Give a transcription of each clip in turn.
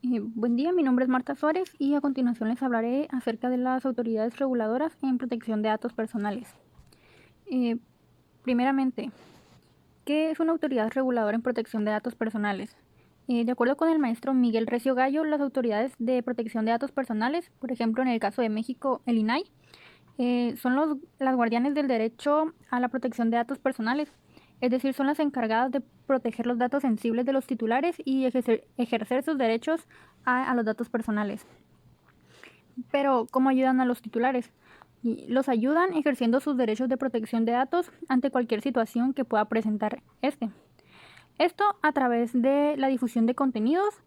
Buen día, mi nombre es Marta Suárez y a continuación les hablaré acerca de las autoridades reguladoras en protección de datos personales. Eh, Primeramente, ¿qué es una autoridad reguladora en protección de datos personales? De acuerdo con el maestro Miguel Recio Gallo, las autoridades de protección de datos personales, por ejemplo en el caso de México, el INAI, son las guardianes del derecho a la protección de datos personales, es decir, son las encargadas de proteger los datos sensibles de los titulares y ejercer sus derechos a los datos personales. Pero, ¿cómo ayudan a los titulares? Los ayudan ejerciendo sus derechos de protección de datos ante cualquier situación que pueda presentar este. Esto a través de la difusión de contenidos,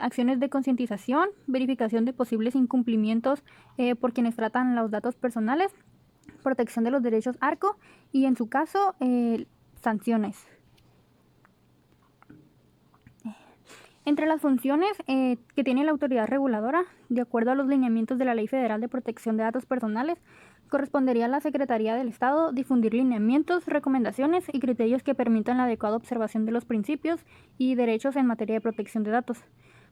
acciones de concientización, verificación de posibles incumplimientos por quienes tratan los datos personales, protección de los derechos ARCO y, en su caso, sanciones. Entre las funciones que tiene la autoridad reguladora, de acuerdo a los lineamientos de la Ley Federal de Protección de Datos Personales, correspondería a la Secretaría del Estado difundir lineamientos, recomendaciones y criterios que permitan la adecuada observación de los principios y derechos en materia de protección de datos.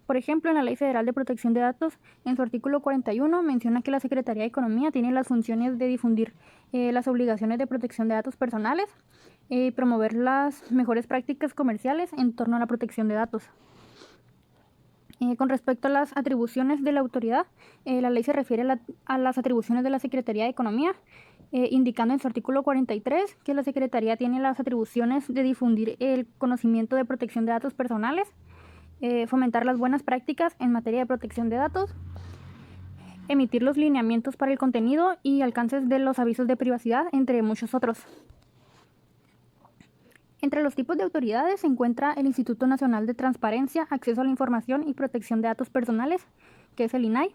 Por ejemplo, en la Ley Federal de Protección de Datos, en su artículo 41, menciona que la Secretaría de Economía tiene las funciones de difundir las obligaciones de protección de datos personales y promover las mejores prácticas comerciales en torno a la protección de datos. Con respecto a las atribuciones de la autoridad, la ley se refiere a las atribuciones de la Secretaría de Economía, indicando en su artículo 43 que la Secretaría tiene las atribuciones de difundir el conocimiento de protección de datos personales, fomentar las buenas prácticas en materia de protección de datos, emitir los lineamientos para el contenido y alcances de los avisos de privacidad, entre muchos otros. Entre los tipos de autoridades se encuentra el Instituto Nacional de Transparencia, Acceso a la Información y Protección de Datos Personales, que es el INAI.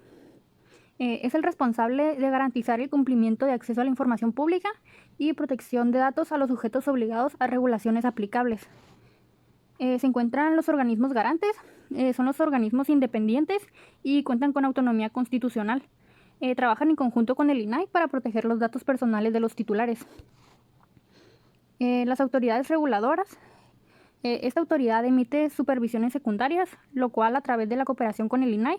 Es el responsable de garantizar el cumplimiento de acceso a la información pública y protección de datos a los sujetos obligados a regulaciones aplicables. Se encuentran los organismos garantes, son los organismos independientes y cuentan con autonomía constitucional. Trabajan en conjunto con el INAI para proteger los datos personales de los titulares. Las autoridades reguladoras. Esta autoridad emite supervisiones secundarias, lo cual a través de la cooperación con el INAI,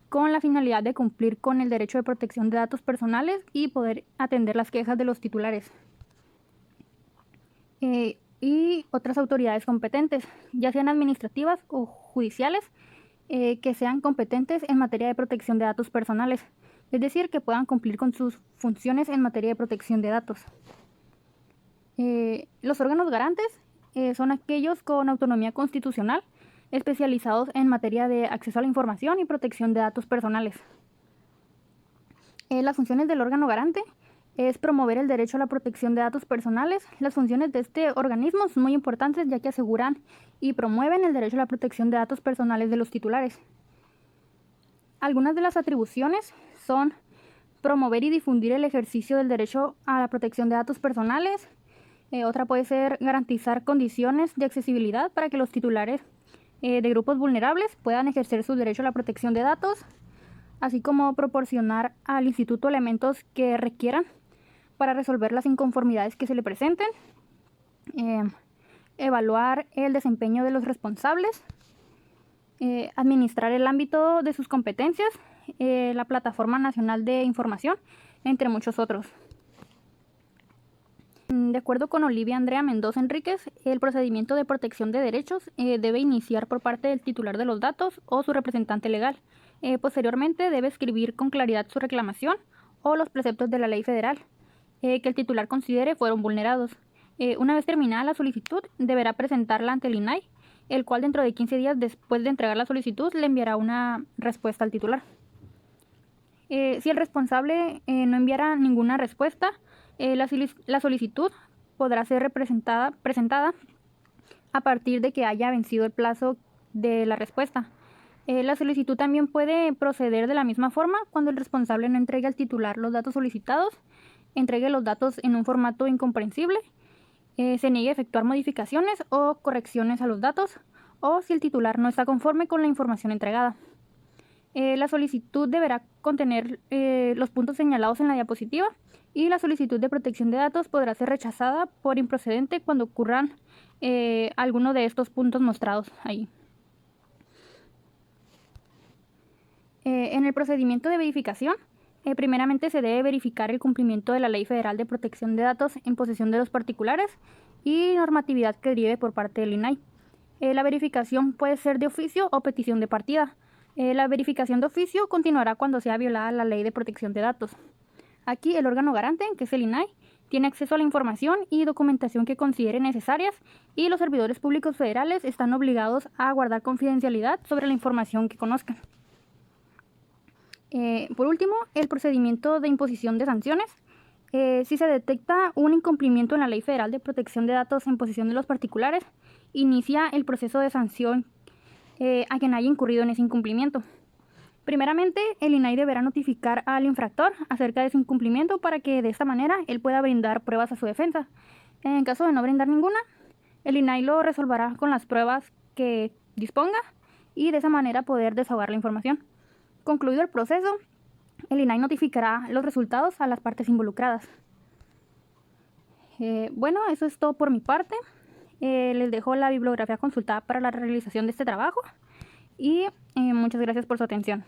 con la finalidad de cumplir con el derecho de protección de datos personales y poder atender las quejas de los titulares. Y otras autoridades competentes, ya sean administrativas o judiciales, que sean competentes en materia de protección de datos personales, es decir, que puedan cumplir con sus funciones en materia de protección de datos. Los órganos garantes son aquellos con autonomía constitucional, especializados en materia de acceso a la información y protección de datos personales. Las funciones del órgano garante es promover el derecho a la protección de datos personales. Las funciones de este organismo son muy importantes ya que aseguran y promueven el derecho a la protección de datos personales de los titulares. Algunas de las atribuciones son promover y difundir el ejercicio del derecho a la protección de datos personales. Otra puede ser garantizar condiciones de accesibilidad para que los titulares de grupos vulnerables puedan ejercer su derecho a la protección de datos, así como proporcionar al instituto elementos que requieran para resolver las inconformidades que se le presenten, evaluar el desempeño de los responsables, administrar el ámbito de sus competencias, la Plataforma Nacional de Información, entre muchos otros. De acuerdo con Olivia Andrea Mendoza Enríquez, el procedimiento de protección de derechos debe iniciar por parte del titular de los datos o su representante legal. Posteriormente debe escribir con claridad su reclamación o los preceptos de la ley federal que el titular considere fueron vulnerados. Una vez terminada la solicitud, deberá presentarla ante el INAI, el cual dentro de 15 días después de entregar la solicitud le enviará una respuesta al titular. Si el responsable no enviara ninguna respuesta, la solicitud podrá ser presentada a partir de que haya vencido el plazo de la respuesta. La solicitud también puede proceder de la misma forma cuando el responsable no entregue al titular los datos solicitados, entregue los datos en un formato incomprensible, se niegue a efectuar modificaciones o correcciones a los datos, o si el titular no está conforme con la información entregada. La solicitud deberá contener los puntos señalados en la diapositiva y la solicitud de protección de datos podrá ser rechazada por improcedente cuando ocurran alguno de estos puntos mostrados ahí. En el procedimiento de verificación, primeramente se debe verificar el cumplimiento de la Ley Federal de Protección de Datos en posesión de los particulares y normatividad que derive por parte del INAI. La verificación puede ser de oficio o petición de partida. La verificación de oficio continuará cuando sea violada la Ley de Protección de Datos. Aquí el órgano garante, que es el INAI, tiene acceso a la información y documentación que considere necesarias y los servidores públicos federales están obligados a guardar confidencialidad sobre la información que conozcan. Por último, el procedimiento de imposición de sanciones. Si se detecta un incumplimiento en la Ley Federal de Protección de Datos en posesión de los particulares, inicia el proceso de sanción a quien haya incurrido en ese incumplimiento. Primeramente, el INAI deberá notificar al infractor acerca de su incumplimiento para que de esta manera él pueda brindar pruebas a su defensa. En caso de no brindar ninguna, el INAI lo resolverá con las pruebas que disponga y de esa manera poder desahogar la información. Concluido el proceso, el INAI notificará los resultados a las partes involucradas. Bueno, eso es todo por mi parte. Les dejo la bibliografía consultada para la realización de este trabajo y muchas gracias por su atención.